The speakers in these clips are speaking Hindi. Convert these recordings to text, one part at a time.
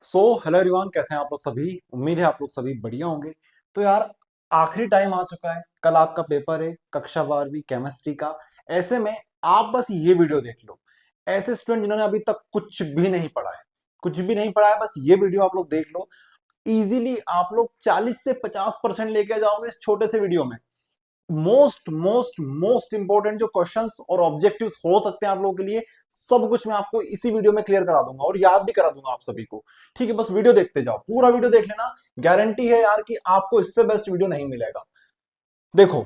हेलो एवरीवन, कैसे हैं आप लोग सभी। उम्मीद है आप लोग सभी बढ़िया होंगे। तो यार, आखिरी टाइम आ चुका है। कल आपका पेपर है, कक्षा 12वीं केमिस्ट्री का। ऐसे में आप बस ये वीडियो देख लो। ऐसे स्टूडेंट जिन्होंने अभी तक कुछ भी नहीं पढ़ा है, कुछ भी नहीं पढ़ा है, बस ये वीडियो आप लोग देख लो। इजीली आप लोग 40 से 50% लेके जाओगे इस छोटे से वीडियो में। मोस्ट मोस्ट मोस्ट इंपॉर्टेंट जो क्वेश्चंस और ऑब्जेक्टिव्स हो सकते हैं आप लोगों के लिए, सब कुछ मैं आपको इसी वीडियो में क्लियर करा दूंगा और याद भी करा दूंगा आप सभी को। ठीक है, बस वीडियो देखते जाओ, पूरा वीडियो देख लेना। गारंटी है यार कि आपको इससे बेस्ट वीडियो नहीं मिलेगा। देखो,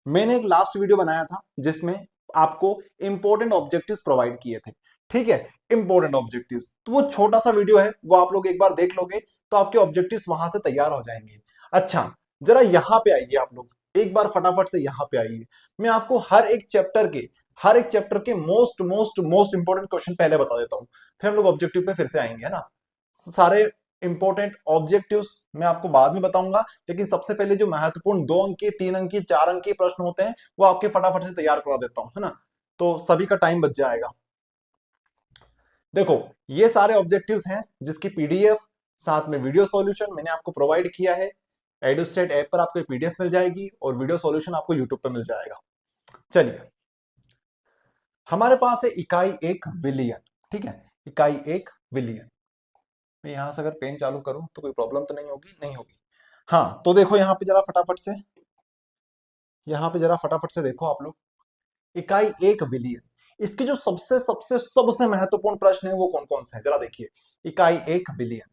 मैंने एक लास्ट वीडियो बनाया था जिसमें आपको इंपॉर्टेंट ऑब्जेक्टिव्स प्रोवाइड किए थे। ठीक है, इंपॉर्टेंट ऑब्जेक्टिव्स, तो वो छोटा सा वीडियो है, वो आप लोग एक बार देख लोगे तो आपके ऑब्जेक्टिव्स वहां से तैयार हो जाएंगे। अच्छा, जरा यहां पे आइए आप लोग, एक बार फटाफट से यहां पे आइए। मैं आपको हर एक चैप्टर के most most most important question पहले बता देता हूं, फिर हम लोग ऑब्जेक्टिव पे फिर से आएंगे, है ना। सारे इंपॉर्टेंट ऑब्जेक्टिव्स मैं आपको बाद में बताऊंगा, लेकिन सबसे पहले जो महत्वपूर्ण 2 अंक, 3 अंक, 4 अंक के प्रश्न होते हैं वो आपके फटाफट से तैयार करा देता हूं, है ना। तो सभी का टाइम बच जाएगा। देखो, ये सारे ऑब्जेक्टिव्स हैं जिसकी पीडीएफ साथ में वीडियो सॉल्यूशन मैंने आपको प्रोवाइड किया है। एडुस्टेट ऐप पर आपको पीडीएफ मिल जाएगी और वीडियो सॉल्यूशन आपको यूट्यूब पर मिल जाएगा। चलिए, हमारे पास है इकाई 1 विलियन। ठीक है, इकाई 1 विलियन। मैं यहां से अगर पेन चालू करूं तो कोई प्रॉब्लम तो नहीं होगी? नहीं होगी। हाँ, तो देखो यहाँ पे जरा फटाफट से, देखो आप लोग। इकाई 1 विलियन, इसके जो सबसे सबसे सबसे महत्वपूर्ण प्रश्न है वो कौन कौन से हैं, जरा देखिए। इकाई 1 विलियन,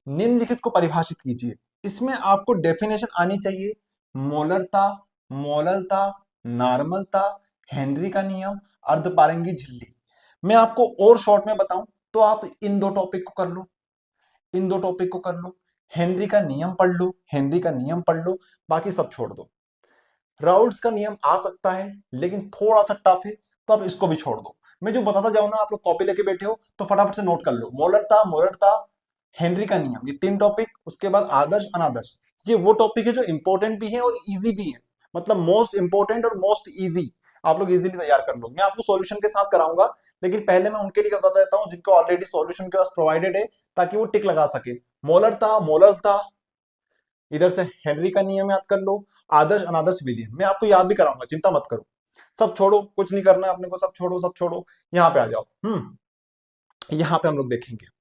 निम्नलिखित को परिभाषित कीजिए। इसमें आपको डेफिनेशन आनी चाहिए। मोलरता, मोललता, नॉर्मलता, हेनरी का नियम, अर्धपारंगी झिल्ली। मैं आपको और शॉर्ट में बताऊं तो आप इन दो टॉपिक को कर लो, इन दो टॉपिक को कर लो। हेनरी का नियम पढ़ लो, हेनरी का नियम पढ़ लो, बाकी सब छोड़ दो। राउल्ट्स का नियम आ सकता है लेकिन थोड़ा सा टफ है, तो आप इसको भी छोड़ दो। मैं जो बताता जाऊं ना, आप लोग कॉपी लेके बैठे हो तो फटाफट से नोट कर लो। मोलरता, मोलरता, हेनरी का नियम, ये 3 टॉपिक। उसके बाद आदर्श अनादर्श, ये वो टॉपिक है जो इंपॉर्टेंट भी है और इजी भी है। मतलब मोस्ट इंपॉर्टेंट और मोस्ट इजी, आप लोग इजीली तैयार कर लो। मैं आपको सॉल्यूशन के साथ कराऊंगा, लेकिन पहले मैं उनके लिए बता देता हूं जिनको ऑलरेडी सॉल्यूशन के पास प्रोवाइडेड है, ताकि वो टिक लगा सके। मोलरता, मोलरता, इधर से हेनरी का नियम याद कर लो। आदर्श अनादर्श विलियन मैं आपको याद भी कराऊंगा, चिंता मत करो। सब छोड़ो, कुछ नहीं करना है अपने को, सब छोड़ो सब छोड़ो। यहाँ पे आ जाओ। यहाँ पे हम लोग देखेंगे।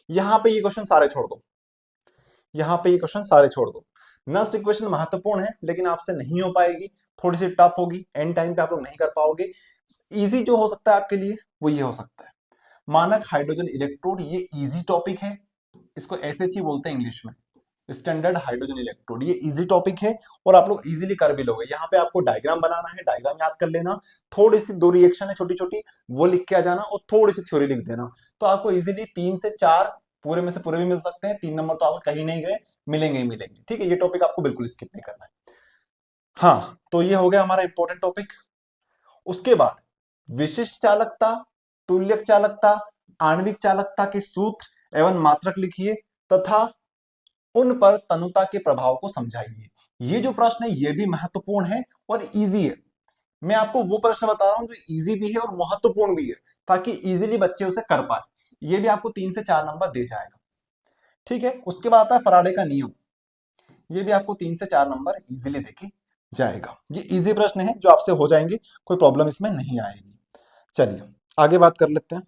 यहाँ पे ये क्वेश्चन सारे छोड़ दो, यहाँ पे ये क्वेश्चन सारे छोड़ दो। नेक्स्ट इक्वेशन महत्वपूर्ण है लेकिन आपसे नहीं हो पाएगी, थोड़ी सी टफ होगी, एंड टाइम पे आप लोग नहीं कर पाओगे। इजी जो हो सकता है आपके लिए वो ये हो सकता है। मानक हाइड्रोजन इलेक्ट्रोड, ये इजी टॉपिक है, इसको एसएच ही बोलते हैं इंग्लिश में, स्टैंडर्ड हाइड्रोजन इलेक्ट्रोड। ये इजी टॉपिक है और आप लोग इजीली कर भी लोगे। यहाँ पे आपको डायग्राम बनाना है, डायग्राम याद कर लेना। थोड़ी सी दो रिएक्शन है छोटी छोटी, वो लिख के आ जाना और थोड़ी सी थ्योरी लिख देना। तो आपको इजीली 3 से 4 पूरे में से पूरे भी मिल सकते हैं। 3 नंबर तो आप कहीं नहीं गए, मिलेंगे ही मिलेंगे। ठीक है, ये टॉपिक आपको बिल्कुल स्किप नहीं करना है। हाँ, तो ये हो गया हमारा इंपॉर्टेंट टॉपिक। उसके बाद विशिष्ट चालकता, तुल्यक चालकता, आणविक चालकता के सूत्र एवं मात्रक लिखिए तथा उन पर तनुता के प्रभाव को समझाइए। ये जो प्रश्न है ये भी महत्वपूर्ण है और इजी है। मैं आपको वो प्रश्न बता रहा हूं जो इजी भी है और महत्वपूर्ण भी है, ताकि इजीली बच्चे उसे कर पाए। ये भी आपको 3 से 4 नंबर दे जाएगा। ठीक है, उसके बाद आता है फराडे का नियम। ये भी आपको 3 से 4 नंबर इजीली देके जाएगा। ये इजी प्रश्न है जो आपसे हो जाएंगे, कोई प्रॉब्लम इसमें नहीं आएगी। चलिए आगे बात कर लेते हैं।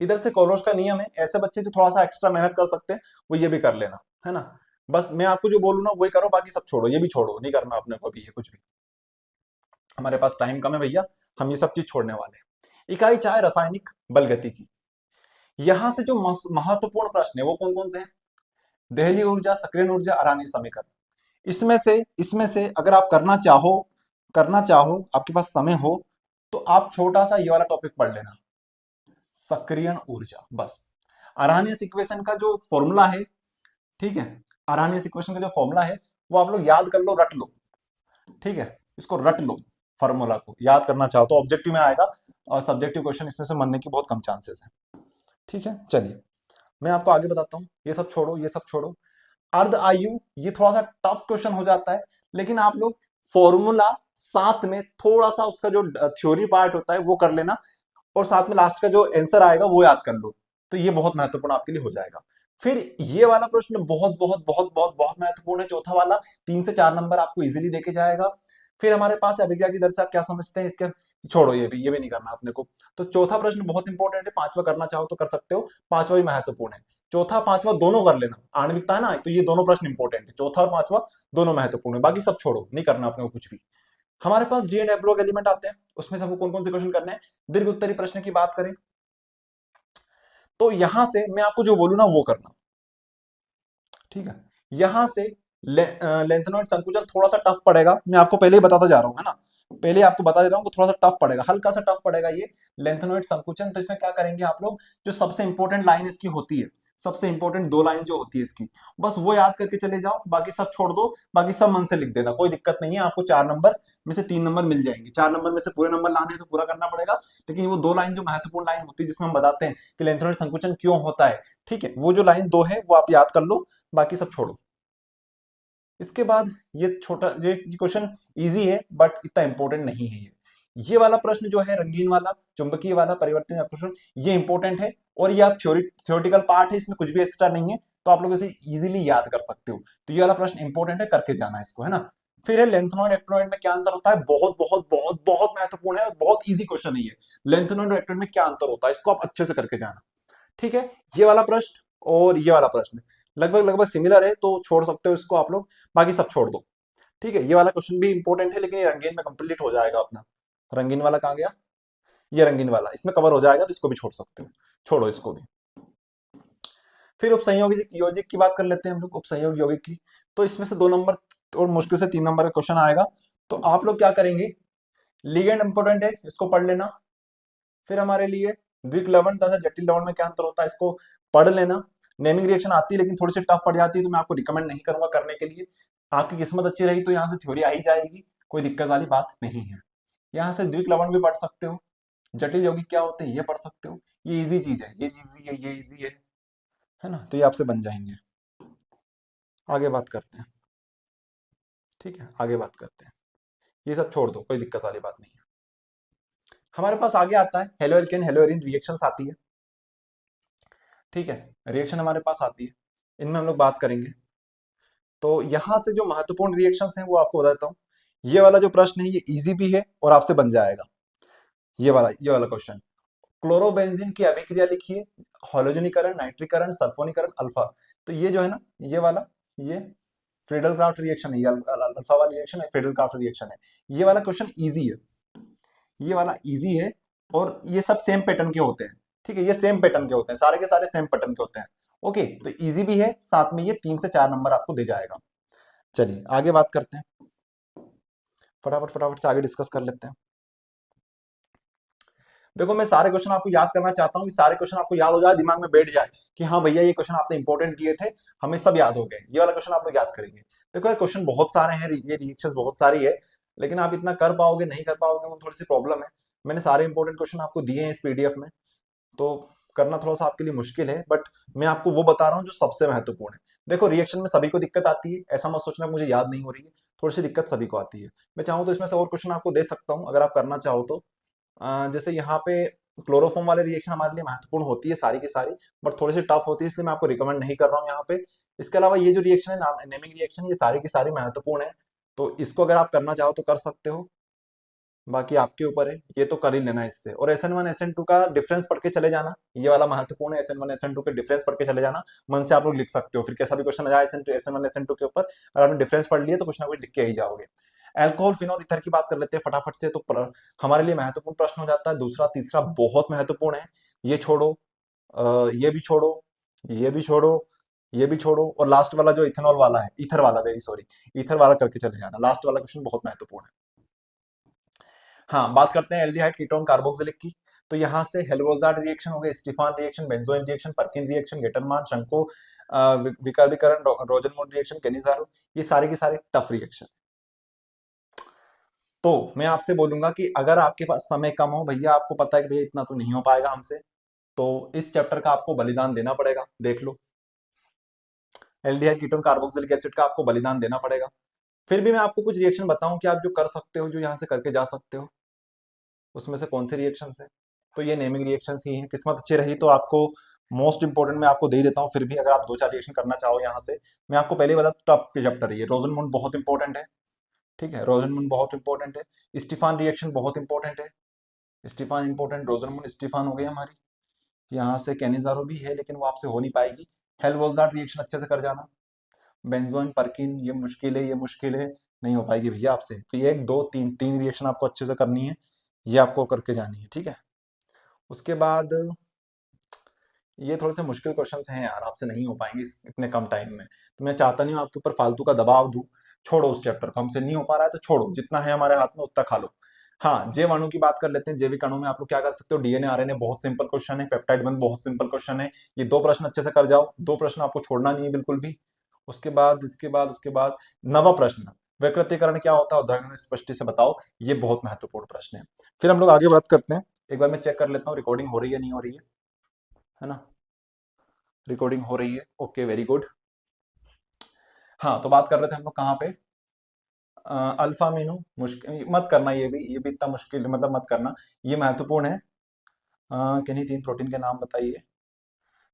इधर से कोलोस का नियम है, ऐसे बच्चे जो थोड़ा सा एक्स्ट्रा मेहनत कर सकते हैं वो ये भी कर लेना, है ना। बस मैं आपको जो बोलूँ ना वही करो, बाकी सब छोड़ो, ये भी छोड़ो, नहीं करना अपने को भी ये कुछ भी। हमारे पास टाइम कम है भैया, हम ये सब चीज छोड़ने वाले हैं। इकाई 4 रासायनिक बल गति की। यहां से जो महत्वपूर्ण प्रश्न है वो कौन कौन से हैं? दहली ऊर्जा, सक्रियण ऊर्जा, अरानी समीकरण। इसमें से अगर आप करना चाहो, आपके पास समय हो, तो आप छोटा सा ये वाला टॉपिक पढ़ लेना, सक्रियण ऊर्जा बस। अरहनियस इक्वेशन का जो फॉर्मूला है, ठीक है, अरहनियस इक्वेशन का जो फॉर्मूला है वो आप लोग याद कर लो, रट लो। ठीक है, इसको रट लो, फॉर्मूला को याद करना चाहो तो ऑब्जेक्टिव में आएगा, और सब्जेक्टिव क्वेश्चन इसमें से बनने की बहुत कम चांसेस है। ठीक है, चलिए मैं आपको आगे बताता हूँ। ये सब छोड़ो, ये सब छोड़ो। अर्ध आयु, ये थोड़ा सा टफ क्वेश्चन हो जाता है, लेकिन आप लोग फॉर्मूला साथ में थोड़ा सा उसका जो थ्योरी पार्ट होता है वो कर लेना, और साथ में लास्ट का जो आंसर आएगा वो याद कर लो। तो ये बहुत महत्वपूर्ण आपके लिए हो जाएगा। फिर ये वाला प्रश्न बहुत बहुत बहुत बहुत बहुत महत्वपूर्ण है, चौथा वाला, 3 से 4 नंबर आपको इजीली देके जाएगा। फिर हमारे पास है अभिक्रिया की दर से आप क्या समझते हैं इसके, छोड़ो ये भी नहीं करना अपने को। तो चौथा प्रश्न बहुत इंपॉर्टेंट है, पांचवा करना चाहो तो कर सकते हो, पांचवा भी महत्वपूर्ण है। चौथा पांचवा दोनों कर लेना, आणविकता है ना, तो ये दोनों प्रश्न इंपॉर्टेंट है, चौथा और पांचवा दोनों महत्वपूर्ण है, बाकी सब छोड़ो, नहीं करना अपने को कुछ भी। हमारे पास D and F block element आते हैं, उसमें से हमको कौन कौन से क्वेश्चन करने हैं। दीर्घ उत्तरी प्रश्न की बात करें तो यहां से मैं आपको जो बोलूं ना वो करना, ठीक है। यहां से लेंथेनॉइड संकुचन थोड़ा सा टफ पड़ेगा, मैं आपको पहले ही बताता जा रहा हूं, है ना, पहले ही आपको बता दे रहा हूं कि थोड़ा सा टफ पड़ेगा, हल्का सा टफ पड़ेगा ये लेंथेनॉइड संकुचन। तो इसमें क्या करेंगे आप लोग, जो सबसे इंपॉर्टेंट लाइन इसकी होती है, सबसे इंपॉर्टेंट 2 लाइन जो होती है इसकी, बस वो याद करके चले जाओ, बाकी सब छोड़ दो, बाकी सब मन से लिख देना, कोई दिक्कत नहीं है। आपको 4 नंबर में से 3 नंबर मिल जाएंगे, 4 नंबर में से पूरे नंबर लाने हैं तो पूरा करना पड़ेगा, लेकिन वो 2 लाइन जो महत्वपूर्ण लाइन होती है जिसमें हम बताते हैं कि लेंथेनॉइड संकुचन क्यों होता है, ठीक है, वो जो लाइन 2 है वो आप याद कर लो, बाकी सब छोड़ो। इसके बाद ये छोटा ये क्वेश्चन इजी है बट इतना इंपॉर्टेंट नहीं है ये वाला प्रश्न जो है रंगीन वाला चुंबकीय वाला परिवर्तन आकर्षण, ये इंपॉर्टेंट है, और ये आप थ्योरेटिकल पार्ट है, इसमें कुछ भी एक्स्ट्रा नहीं है, तो आप लोग इसे इजीली याद कर सकते हो। तो ये वाला प्रश्न इंपॉर्टेंट है, करके जाना है इसको, है ना। फिर है लेंथेनॉइड एक्टिनॉइड में क्या अंतर होता है, बहुत बहुत बहुत बहुत महत्वपूर्ण है और बहुत इजी क्वेश्चन है ये। लेंथेनॉइड और एक्टिनॉइड में क्या अंतर होता है, इसको आप अच्छे से करके जाना, ठीक है। ये वाला प्रश्न और ये वाला प्रश्न लगभग लगभग सिमिलर है, तो छोड़ सकते हो इसको आप लोग, बाकी सब छोड़ दो, ठीक है। ये वाला क्वेश्चन भी इंपॉर्टेंट है, लेकिन ये रंगीन में कंप्लीट हो जाएगा अपना। रंगीन वाला कहाँ गया, ये रंगीन वाला इसमें कवर हो जाएगा, तो इसको भी छोड़ सकते हो, छोड़ो इसको भी। फिर उपसंयोगी यौगिक की बात कर लेते हैं हम लोग, उपसंयोग यौगिक की। तो इसमें से 2 नंबर और मुश्किल से 3 नंबर का क्वेश्चन आएगा, तो आप लोग क्या करेंगे, लिगेंड इंपॉर्टेंट है, इसको पढ़ लेना। फिर हमारे लिए द्विक लवण तथा जटिल लवण में क्या अंतर होता है, इसको पढ़ लेना। नेमिंग रिएक्शन आती है लेकिन थोड़ी सी टफ पड़ जाती है, तो मैं आपको रिकमेंड नहीं करूंगा करने के लिए। आपकी किस्मत अच्छी रही तो यहाँ से थ्योरी आ ही जाएगी, कोई दिक्कत वाली बात नहीं है। यहाँ से द्विक लवण भी पढ़ सकते हो, जटिल यौगिक क्या होते हैं ये पढ़ सकते हो, ये इजी चीज है, ये इजी है, ये इजी है ना, तो ये आपसे बन जाएंगे। आगे बात करते हैं, ठीक है, आगे बात करते हैं, ये सब छोड़ दो, कोई दिक्कत वाली बात नहीं है। हमारे पास आगे आता है halo alkane hello Erin reactions आती है, ठीक है, रिएक्शन हमारे पास आती है, इनमें हम लोग बात करेंगे। तो यहां से जो महत्वपूर्ण रिएक्शंस हैं वो आपको बताता हूँ। ये वाला जो प्रश्न है ये इजी भी है और आपसे बन जाएगा, ये वाला क्वेश्चन। क्लोरोबेंजीन की अभिक्रिया लिखिए, हाइड्रोजनीकरण, नाइट्रीकरण, सल्फोनीकरण, अल्फा। तो ये जो है ना, ये वाला, ये फ्रीडल क्राफ्ट रिएक्शन है, ये अल्फा वाला रिएक्शन है, फ्रीडल क्राफ्ट रिएक्शन है। ये वाला क्वेश्चन इजी है, ये वाला इजी है, और ये सब सेम पैटर्न के होते हैं, ठीक है, ये सेम पैटर्न के होते हैं, सारे के सारे सेम पैटर्न के होते हैं। ओके, तो इजी भी है, साथ में ये 3 से 4 नंबर आपको दे जाएगा। चलिए आगे बात करते हैं, फटाफट फटाफट से आगे डिस्कस कर लेते हैं। देखो मैं सारे क्वेश्चन आपको याद करना चाहता हूँ कि सारे क्वेश्चन आपको याद हो जाए, दिमाग में बैठ जाए कि हाँ भैया ये क्वेश्चन आपने इंपॉर्टेंट दिए थे, हमें सब याद हो गए, ये वाला क्वेश्चन आप लोग याद करेंगे। देखो ये क्वेश्चन बहुत सारे हैं, ये रिएक्शंस बहुत सारी है, लेकिन आप इतना कर पाओगे नहीं कर पाओगे वो थोड़ी सी प्रॉब्लम है। मैंने सारे इंपॉर्टेंट क्वेश्चन आपको दिए हैं इस पीडीएफ में, तो करना थोड़ा सा आपके लिए मुश्किल है, बट मैं आपको वो बता रहा हूँ जो सबसे महत्वपूर्ण है। देखो रिएक्शन में सभी को दिक्कत आती है, ऐसा मत सोचना मुझे याद नहीं हो रही है, थोड़ी सी दिक्कत सभी को आती है। मैं चाहूँ तो इसमें से और क्वेश्चन आपको दे सकता हूँ अगर आप करना चाहो तो। जैसे यहाँ पे क्लोरोफॉर्म वाले रिएक्शन हमारे लिए महत्वपूर्ण होती है सारी की सारी, बट थोड़ी सी टफ होती है, इसलिए मैं आपको रिकमेंड नहीं कर रहा हूँ यहाँ पे। इसके अलावा ये जो रिएक्शन है नेमिंग रिएक्शन, ये सारी की सारी महत्वपूर्ण है, तो इसको अगर आप करना चाहो तो कर सकते हो, बाकी आपके ऊपर है, ये तो कर ही लेना इससे। और SN1 SN2 का डिफरेंस पढ़ के चले जाना, ये वाला महत्वपूर्ण है, SN1 SN2 के डिफरेंस पढ़ के चले जाना, मन से आप लोग लिख सकते हो, फिर कैसा भी क्वेश्चन आ जाए SN1 SN2 के ऊपर, अगर आपने डिफरेंस पढ़ लिया तो कुछ ना कुछ लिख के ही जाओगे। एल्कोहल फिनॉल ईथर की बात कर लेते हैं फटाफट से, तो हमारे लिए महत्वपूर्ण प्रश्न हो जाता है, दूसरा तीसरा बहुत महत्वपूर्ण है, ये छोड़ो, ये भी छोड़ो, ये भी छोड़ो, ये भी छोड़ो, और लास्ट वाला जो इथेनॉल वाला है, ईथर वाला, वेरी सॉरी, ईथर वाला करके चले जाना, लास्ट वाला क्वेश्चन बहुत महत्वपूर्ण है। हाँ, बात करते हैं एल्डिहाइड कीटोन कार्बोक्सिलिक की। तो यहाँ से हेल्वोल्जार्ड रिएक्शन हो गया, Stephen reaction, benzoin reaction, Perkin reaction, Gattermann, शंको विकर्बीकरण, रोजनमूड रिएक्शन, केनिज़ारो, ये सारे के सारे टफ रिएक्शन। तो मैं आपसे बोलूंगा कि अगर आपके पास समय कम हो, भैया आपको पता है कि भैया इतना तो नहीं हो पाएगा हमसे, तो इस चैप्टर का आपको बलिदान देना पड़ेगा, देख लो, एल्डिहाइड कीटोन कार्बोक्सिलिक एसिड का आपको बलिदान देना पड़ेगा। फिर भी मैं आपको कुछ रिएक्शन बताऊं कि आप जो कर सकते हो, जो यहाँ से करके जा सकते हो, उसमें से कौन से रिएक्शन है। तो ये नेमिंग रिएक्शन ही हैं, किस्मत अच्छी रही तो आपको मोस्ट इंपोर्टेंट मैं आपको दे ही देता हूँ, फिर भी अगर आप 2-4 रिएक्शन करना चाहो यहाँ से, मैं आपको पहले ही बता, टफ चैप्टर है ये। रोजनमुंड बहुत इंपॉर्टेंट है, ठीक है, रोजनमुंड बहुत इंपॉर्टेंट है। स्टीफान रिएक्शन बहुत इंपॉर्टेंट है, स्टीफान इंपॉर्टेंट, रोजनमुंड स्टीफान हो गई हमारी। यहाँ से कैनिजारो भी है, लेकिन वो आपसे हो नहीं पाएगी। हेल्वोल्जार्ड रिएक्शन अच्छे से कर जाना। बेंजोइन परकिन, ये मुश्किल है, ये मुश्किल है, नहीं हो पाएगी भैया आपसे। तो ये 1 2 3 रिएक्शन आपको अच्छे से करनी है, ये आपको करके जानी है, ठीक है। उसके बाद ये थोड़े से मुश्किल क्वेश्चंस हैं यार, आपसे नहीं हो पाएंगे इतने कम टाइम में। तो मैं चाहता नहीं हूँ आपके ऊपर फालतू का दबाव दूं। छोड़ो उस चैप्टर को, हमसे नहीं हो पा रहा है तो छोड़ो, जितना है हमारे हाथ में उतना खा लो। हाँ, जैव अणु की बात कर लेते हैं। जैविक अणु में आप लोग क्या कर सकते हो, डीएनए आरएनए बहुत सिंपल क्वेश्चन है, पेप्टाइड बंध बहुत सिंपल क्वेश्चन है। ये 2 प्रश्न अच्छे से कर जाओ, 2 प्रश्न आपको छोड़ना नहीं है बिल्कुल भी। उसके बाद नवा प्रश्न, विकृतीकरण क्या होता है, उदाहरण स्पष्टि से बताओ, ये बहुत महत्वपूर्ण प्रश्न है। फिर हम लोग आगे बात करते हैं। एक बार मैं चेक कर लेता हूँ रिकॉर्डिंग हो रही है नहीं हो रही है ना। रिकॉर्डिंग हो रही है, ओके वेरी गुड। हाँ, तो बात कर रहे थे हम लोग कहाँ पे, अल्फा मीनू। मुश्किल मत करना, ये भी इतना मुश्किल मतलब मत करना, ये महत्वपूर्ण है। किन्हीं 3 प्रोटीन के नाम बताइए।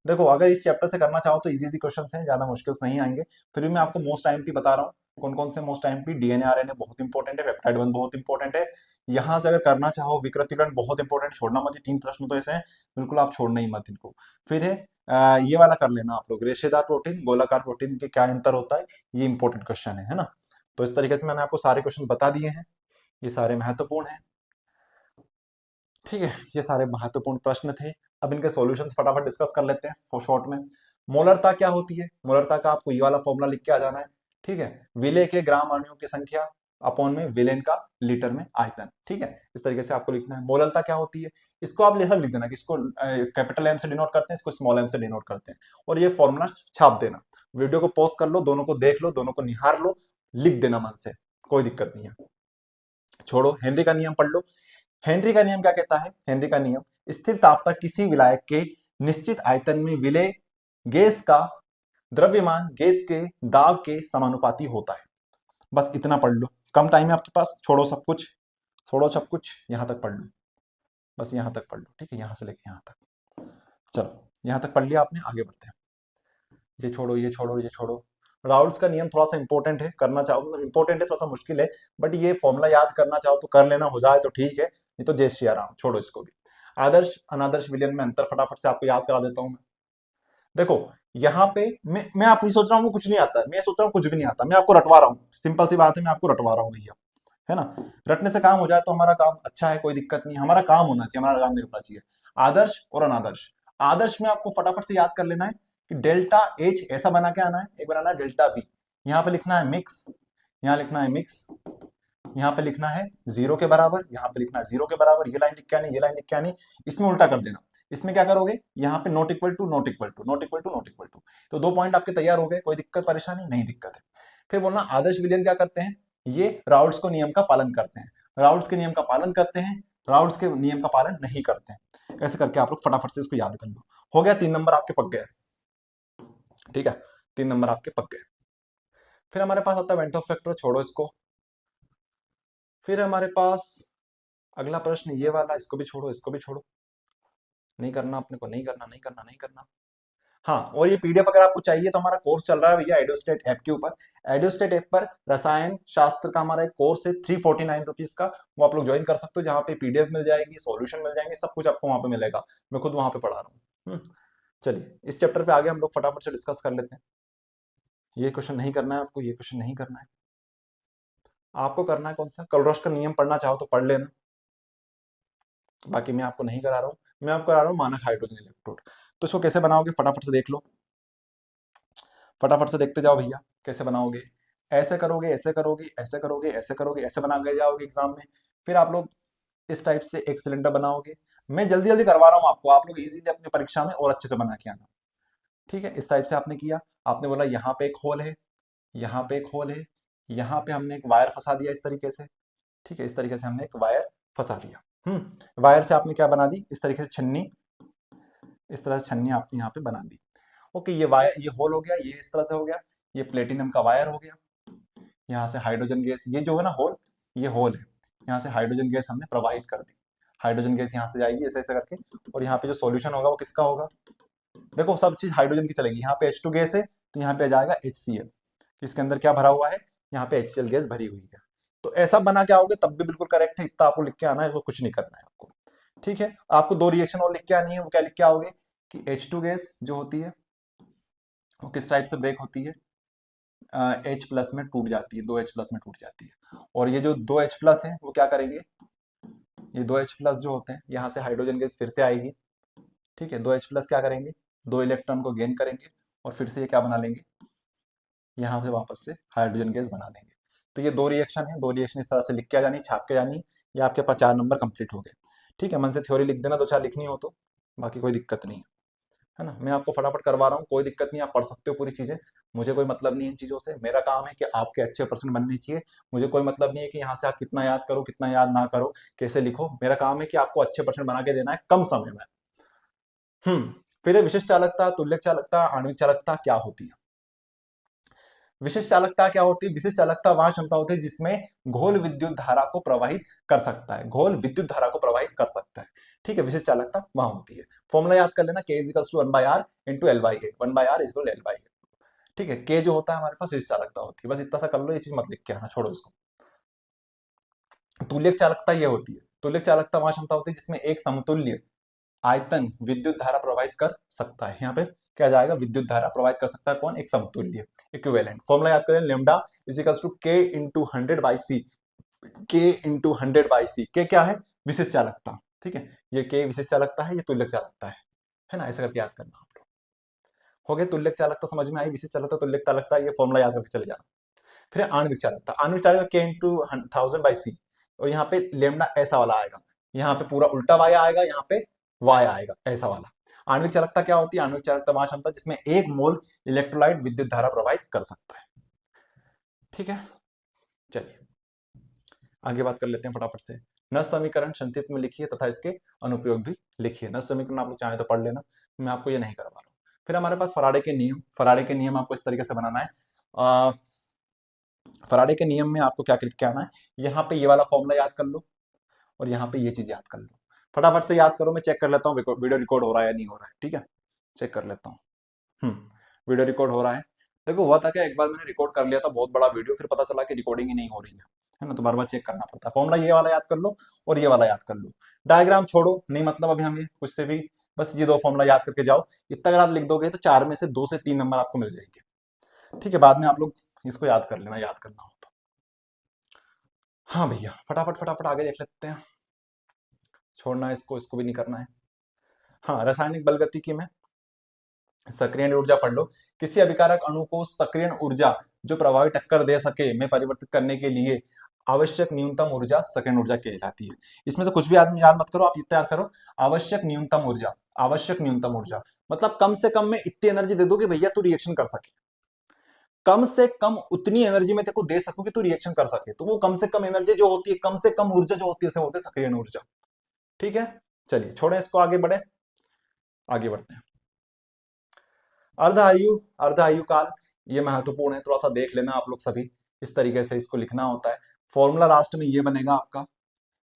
देखो, अगर इस चैप्टर से करना चाहो तो इजी इजी क्वेश्चंस हैं, ज्यादा मुश्किल नहीं आएंगे। फिर भी मैं आपको मोस्ट आईएमपी बता रहा हूँ। कौन कौन से मोस्ट आईएमपी, डीएनए आरएनए बहुत इंपॉर्टेंट है, पेप्टाइड बंध बहुत इंपॉर्टेंट है। यहाँ से अगर करना चाहो, विकृतीकरण बहुत इंपॉर्टेंट, छोड़ना मत। ये 3 प्रश्न तो ऐसे हैं, बिल्कुल आप छोड़ना ही मत इनको। फिर है ये वाला कर लेना आप लोग, रेशेदार प्रोटीन गोलाकार प्रोटीन के क्या अंतर होता है, ये इंपॉर्टेंट क्वेश्चन है ना। तो इस तरीके से मैंने आपको सारे क्वेश्चन बता दिए हैं, ये सारे महत्वपूर्ण हैं, ठीक है। ये सारे महत्वपूर्ण प्रश्न थे। अब इनके सॉल्यूशंस फटाफट डिस्कस कर लेते हैं शॉर्ट में। मोलरता क्या होती है, मोलरता का आपको ये वाला फॉर्मूला लिख के आ जाना है, ठीक है। विलेय के ग्राम अणुओं की संख्या अपॉन में विलेन का लीटर में आयतन, ठीक है। इस तरीके से आपको लिखना है। मोलरता क्या होती है, इसको आप सब लिख देना कि इसको कैपिटल एम से डिनोट करते हैं, इसको स्मॉल एम से डिनोट करते हैं, और ये फॉर्मूला छाप देना। वीडियो को पॉज कर लो, दोनों को देख लो, दोनों को निहार लो, लिख देना मन से, कोई दिक्कत नहीं है। छोड़ो, हेनरी का नियम पढ़ लो। हेनरी का नियम क्या कहता है, हेनरी का नियम, स्थिर ताप पर किसी विलायक के निश्चित आयतन में विलेय गैस का द्रव्यमान गैस के दाब के समानुपाती होता है। बस इतना पढ़ लो, कम टाइम है आपके पास। छोड़ो सब कुछ, छोड़ो सब कुछ, यहां तक पढ़ लो, बस यहां तक पढ़ लो, ठीक है, यहां से लेके यहां तक। चलो, यहां तक पढ़ लिया आपने, आगे बढ़ते हैं। ये छोड़ो, ये छोड़ो, ये छोड़ो। राउल्ट्स का नियम थोड़ा सा इंपॉर्टेंट है, करना चाहो मतलब इंपॉर्टेंट है, थोड़ा सा मुश्किल है, बट ये फॉर्मूला याद करना चाहो तो कर लेना, हो जाए तो ठीक है, नहीं तो जय श्री राम, छोड़ो इसको भी। आदर्श अनादर्श विलयन में अंतर फटाफट से आपको याद करा देता हूं मैं। देखो, यहाँ पे मैं आप नहीं सोच रहा हूँ कुछ नहीं आता है, मैं सोच रहा हूँ कुछ भी नहीं आता, मैं आपको रटवा रहा हूँ, सिंपल सी बात है, मैं आपको रटवा रहा हूँ भैया, है ना। रटने से काम हो जाए तो हमारा काम अच्छा है, कोई दिक्कत नहीं, हमारा काम होना चाहिए, हमारा काम नहीं रुकना चाहिए। आदर्श और अनादर्श, आदर्श में आपको फटाफट से याद कर लेना है कि डेल्टा एच ऐसा बना के आना है, एक बनाना है डेल्टा बी, यहाँ पे लिखना है मिक्स, यहाँ लिखना है मिक्स, यहाँ पे लिखना है 0 के बराबर, यहाँ पे लिखना है 0 के बराबर, ये लाइन लिख के आनी, ये लाइन लिख के आनी, इसमें उल्टा कर देना। इसमें क्या करोगे, यहाँ पे not equal to not equal to not equal to not equal to, तो 2 पॉइंट आपके तैयार हो गए, कोई दिक्कत परेशानी नहीं, दिक्कत है। फिर बोलना आदर्श विलयन क्या करते हैं, ये राउल्ट्स को नियम का पालन करते हैं, राउल्ट्स के नियम का पालन करते हैं, राउल्ट्स के नियम का पालन नहीं करते हैं। ऐसे करके आप लोग फटाफट से इसको याद कर लो, हो गया, 3 नंबर आपके पक गए, ठीक है, 3 नंबर आपके पक गए। फिर हमारे पास आता है वेंट ऑफ फैक्टर, छोड़ो इसको। फिर हमारे पास अगला प्रश्न ये वाला, इसको भी छोड़ो, इसको भी छोड़ो, नहीं करना अपने को, नहीं करना, नहीं करना, नहीं करना। हाँ, और ये पीडीएफ अगर आपको चाहिए तो हमारा कोर्स चल रहा है भैया एडोस्टेट ऐप के ऊपर। एडोस्टेट ऐप पर रसायन शास्त्र का हमारा एक कोर्स है 349 रुपीज का, वो आप लोग ज्वाइन कर सकते हो, जहाँ पे पीडीएफ मिल जाएगी, सॉल्यूशन मिल जाएंगे, सब कुछ आपको वहां पे मिलेगा, मैं खुद वहां पे पढ़ा रहा हूँ। चलिए, इस चैप्टर पे आगे हम लोग फटाफट से डिस्कस कर लेते हैं। ये क्वेश्चन नहीं करना है आपको, ये क्वेश्चन नहीं करना है आपको, करना है कौन सा, कलरोश का नियम पढ़ना चाहो तो पढ़ लेना, बाकी मैं आपको नहीं करा रहा हूँ, मैं आपको करा रहा हूँ मानक हाइड्रोजन इलेक्ट्रोड। तो इसको कैसे बनाओगे फटाफट से देख लो, फटाफट से देखते जाओ भैया, कैसे बनाओगे, ऐसे करोगे, ऐसे करोगे, ऐसे करोगे, ऐसे करोगे, ऐसे बना के जाओगे एग्जाम में। फिर आप लोग इस टाइप से एक सिलेंडर बनाओगे। मैं जल्दी जल्दी करवा रहा हूँ आपको, आप लोग इजीली अपनी परीक्षा में और अच्छे से बना के आना, ठीक है। इस टाइप से आपने किया, आपने बोला यहाँ पे एक होल है, यहाँ पे एक होल है, यहाँ पे हमने एक वायर फंसा दिया इस तरीके से, ठीक है, इस तरीके से हमने एक वायर फंसा दिया। वायर से आपने क्या बना दी, इस तरीके से छन्नी, इस तरह से छन्नी आपने यहाँ पे बना दी। ओके, ये वायर, ये होल हो गया, ये इस तरह से हो गया, ये प्लेटिनम का वायर हो गया, यहाँ से हाइड्रोजन गैस, ये जो है ना होल, ये होल है, यहाँ से हाइड्रोजन गैस हमने प्रवाहित कर दी, हाइड्रोजन गैस यहाँ से जाएगी ऐसे ऐसे करके, और यहाँ पे जो सॉल्यूशन होगा वो किसका होगा, देखो सब चीज हाइड्रोजन की चलेगी, यहाँ पे H2 गैस है तो यहाँ पे आ जाएगा HCl, इसके अंदर क्या भरा हुआ है, यहाँ पे HCl गैस भरी हुई है। तो ऐसा बना के आओगे तब भी बिल्कुल करेक्ट है, इतना आपको लिख के आना है, इसको कुछ नहीं करना है आपको। ठीक है, आपको दो रिएक्शन और लिख के आनी है, वो क्या लिख के आओगे कि H2 गैस जो होती है वो किस टाइप से ब्रेक होती है, H+ में टूट जाती है, 2H+ में टूट जाती है। और ये जो 2H+ है वो क्या करेंगे, ये 2H+ जो होते हैं यहाँ से हाइड्रोजन गैस फिर से आएगी। ठीक है, 2H+ क्या करेंगे, 2 इलेक्ट्रॉन को गेन करेंगे और फिर से ये क्या बना लेंगे, यहाँ से वापस से हाइड्रोजन गैस बना देंगे। तो ये दो रिएक्शन है, दो रिएक्शन इस तरह से लिख के आ जानी, छाप के जानी। ये आपके पास 4 नंबर कंप्लीट हो गए। ठीक है, मन से थ्योरी लिख देना, 2-4 लिखनी हो तो, बाकी कोई दिक्कत नहीं है ना। मैं आपको फटाफट करवा रहा हूँ, कोई दिक्कत नहीं, आप पढ़ सकते हो पूरी चीजें, मुझे कोई मतलब नहीं है इन चीजों से। मेरा काम है कि आपके अच्छे परसेंट बनने चाहिए, मुझे कोई मतलब नहीं है कि यहाँ से आप कितना याद करो कितना याद ना करो, कैसे लिखो। मेरा काम है कि आपको अच्छे परसेंट बना के देना है कम समय में। फिर विशिष्ट चालकता, तुल्यक चालकता, आणविक चालकता क्या होती है। विशिष्ट चालकता क्या होती है, विशिष्ट चालकता वह क्षमता होती है जिसमें घोल विद्युत धारा को प्रवाहित कर सकता है, घोल विद्युत धारा को प्रवाहित कर सकता है। ठीक है, विशिष्ट चालकता वहां होती है। फॉर्मूला याद कर लेना, K = 1/r × L/A, 1/r = L/A। ठीक है, K जो होता है हमारे पास विशिष्ट चालकता होती है, बस इतना सा कर लो, ये चीज मत लिख के आना, छोड़ो इसको। तुल्यक चालकता ये होती है, तुल्यक चालकता वह क्षमता होती है जिसमें एक समतुल्य आयतन विद्युत धारा प्रवाहित कर सकता है। यहाँ पे क्या जाएगा, विद्युत धारा प्रवाहित कर सकता है कौन, एक समतुल्य, इक्विवेलेंट। फॉर्मूला याद करें, lambda = K × 100/c, K × 100/c। K क्या है, विशिष्ट चालकता। ठीक है, ये K विशिष्ट चालकता है, ये तुल्यक चालकता है ना, ऐसा करके याद करना आप लोग। हो गया, तुल्यक चालकता समझ में आई, विशिष्ट चालकता, तुल्यक चालकता, ये फॉर्मूला याद करके चले जाना। फिर आणविक चालकता, आणविक चालकता K × 1000/c, और यहाँ पे लेमडा ऐसा वाला आएगा, यहाँ पे पूरा उल्टा वाई आएगा, यहाँ पे वाई आएगा, ऐसा वाला। आणविक चालकता क्या होती है, आणविक चालकता वह क्षमता जिसमें 1 मोल इलेक्ट्रोलाइट विद्युत धारा प्रवाहित कर सकता है। ठीक है, चलिए आगे बात कर लेते हैं फटाफट से। नस समीकरण संक्षिप्त में लिखिए तथा इसके अनुप्रयोग भी लिखिए। नस समीकरण आप लोग चाहे तो पढ़ लेना, मैं आपको ये नहीं करवा रहा हूँ। फिर हमारे पास फराडे के नियम, फराडे के नियम आपको इस तरीके से बनाना है। फराडे के नियम में आपको क्या लिख के आना है, यहाँ पे ये वाला फॉर्मूला याद कर लो और यहाँ पे ये चीज याद कर लो। फटाफट से याद करो, मैं चेक कर लेता हूँ वीडियो रिकॉर्ड हो रहा है या नहीं हो रहा है। ठीक है, चेक कर लेता हूँ। वीडियो रिकॉर्ड हो रहा है। देखो हुआ था क्या, एक बार मैंने रिकॉर्ड कर लिया था बहुत बड़ा वीडियो, फिर पता चला कि रिकॉर्डिंग ही नहीं हो रही है ना, तो बार बार चेक करना पड़ता है। फॉर्मूला ये वाला याद कर लो और ये वाला याद कर लो। डायग्राम छोड़ो, नहीं मतलब अभी हमें कुछ से भी, बस ये दो फॉर्मूला याद करके जाओ। इतना अगर आप लिख दोगे तो 4 में से 2 से 3 नंबर आपको मिल जाएंगे। ठीक है, बाद में आप लोग इसको याद कर लेना, याद करना हो तो। हाँ भैया, फटाफट फटाफट आगे देख लेते हैं, छोड़ना है इसको, इसको भी नहीं करना है। हाँ, रासायनिक बल गतिकी में सक्रियण ऊर्जा पढ़ लो। किसी अभिकारक अणु को सक्रियण ऊर्जा जो प्रभावी टक्कर दे सके में परिवर्तित करने के लिए आवश्यक न्यूनतम ऊर्जा सक्रियण ऊर्जा कहलाती है। इसमें से कुछ भी आदमी याद मत करो, आप इतना याद करो, आवश्यक न्यूनतम ऊर्जा, आवश्यक न्यूनतम ऊर्जा मतलब कम से कम में इतनी एनर्जी दे दो कि भैया तू रिएक्शन कर सके, कम से कम उतनी एनर्जी में तेरे को दे सकूं कि तू रिएक्शन कर सके। तो वो कम से कम एनर्जी जो होती है, कम से कम ऊर्जा जो होती है, उसे बोलते हैं सक्रियण ऊर्जा। ठीक है, चलिए छोड़ें इसको, आगे बढ़े, आगे बढ़ते हैं। अर्ध आयु, अर्ध आयु काल, ये महत्वपूर्ण है, थोड़ा सा देख लेना आप लोग सभी, इस तरीके से इसको लिखना होता है। फॉर्मूला लास्ट में ये बनेगा आपका,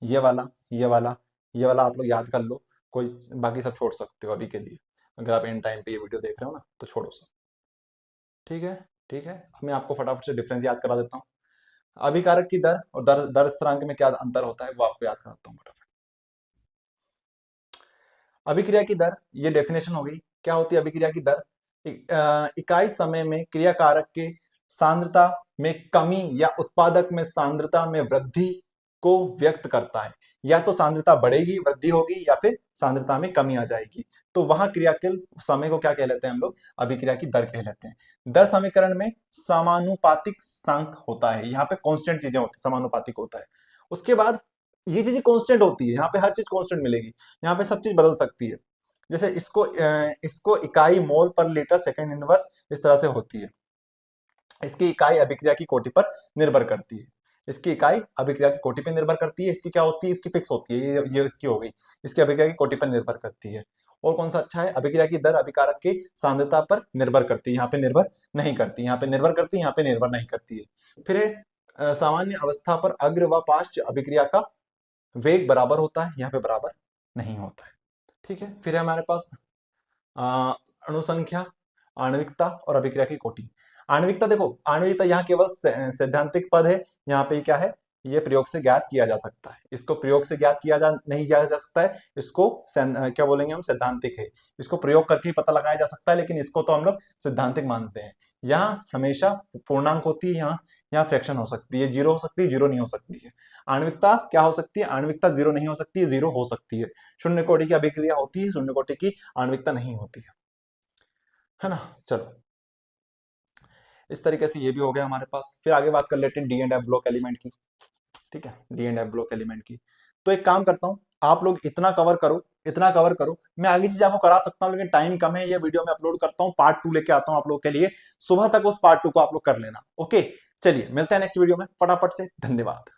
ये वाला, ये वाला, ये वाला आप लोग याद कर लो, कोई बाकी सब छोड़ सकते हो अभी के लिए, अगर आप एंड टाइम पे ये वीडियो देख रहे हो ना तो छोड़ो सब। ठीक है, ठीक है, अब मैं आपको फटाफट से डिफरेंस याद करा देता हूँ। अभिकारक की दर और दर स्थिरांक में क्या अंतर होता है वो आपको याद कराता हूँ फटाफट। अभिक्रिया की दर, ये डेफिनेशन हो गई, क्या होती है अभिक्रिया की दर, इकाई समय में क्रिया कारक के सांद्रता में कमी या उत्पादक में सांद्रता में वृद्धि को व्यक्त करता है। या तो सांद्रता बढ़ेगी, वृद्धि होगी, या फिर सांद्रता में कमी आ जाएगी, तो वहां क्रिया के समय को क्या कह लेते हैं हम लोग, अभिक्रिया की दर कह लेते हैं। दर समीकरण में समानुपातिक स्थिरांक होता है, यहाँ पे कांस्टेंट चीजें होती है, समानुपातिक होता है। उसके बाद ये चीजें कांस्टेंट होती है, यहाँ पे हर चीज कांस्टेंट मिलेगी, यहाँ पे सब चीज बदल सकती है। जैसे इसको इकाई मोल पर लीटर सेकंड इनवर्स इस तरह से होती है। इसकी इकाई अभिक्रिया की कोटि पर निर्भर करती है, इसकी इकाई अभिक्रिया की कोटि पर निर्भर करती है। इसकी क्या होती है, इसकी फिक्स होती है, ये इसकी हो गई, इसकी अभिक्रिया की कोटि पर निर्भर करती है। और कौन सा अच्छा है, अभिक्रिया की दर अभिकारक की सांद्रता पर निर्भर करती है, यहाँ पे निर्भर नहीं करती, यहाँ पे निर्भर करती है, यहाँ पे निर्भर नहीं करती है। फिर सामान्य अवस्था पर अग्र व पार्श्व अभिक्रिया का वेग बराबर होता है, यहाँ पे बराबर नहीं होता है। ठीक है, फिर हमारे पास अणुसंख्या, आणविकता और अभिक्रिया की कोटि। आणविकता देखो, आणविकता यहाँ केवल सैद्धांतिक पद है, यहाँ पे क्या है, ये प्रयोग से ज्ञात किया जा सकता है। इसको प्रयोग से ज्ञात किया जा नहीं किया जा सकता है, इसको क्या बोलेंगे हम, सैद्धांतिक है। इसको प्रयोग करके ही पता लगाया जा सकता है, लेकिन इसको तो हम लोग सैद्धांतिक मानते हैं। यहाँ हमेशा पूर्णांक होती है, यहाँ फ्रैक्शन हो सकती है, जीरो हो सकती है, जीरो नहीं हो सकती है। आणविकता क्या हो सकती है, आणविकता जीरो नहीं हो सकती है, जीरो हो सकती है। शून्य कोटि की अभिक्रिया होती है, शून्य कोटि की आणविकता नहीं होती है ना। चलो, इस तरीके से ये भी हो गया हमारे पास। फिर आगे बात कर लेते हैं D and F block element की। ठीक है, D and F block element की। तो एक काम करता हूं, आप लोग इतना कवर करो, इतना कवर करो। मैं आगे चीज आपको करा सकता हूं, लेकिन टाइम कम है। ये वीडियो मैं अपलोड करता हूं, पार्ट 2 लेके आता हूं आप लोग के लिए। सुबह तक उस पार्ट 2 को आप लोग कर लेना। ओके, चलिए मिलते हैं नेक्स्ट वीडियो में फटाफट से। धन्यवाद।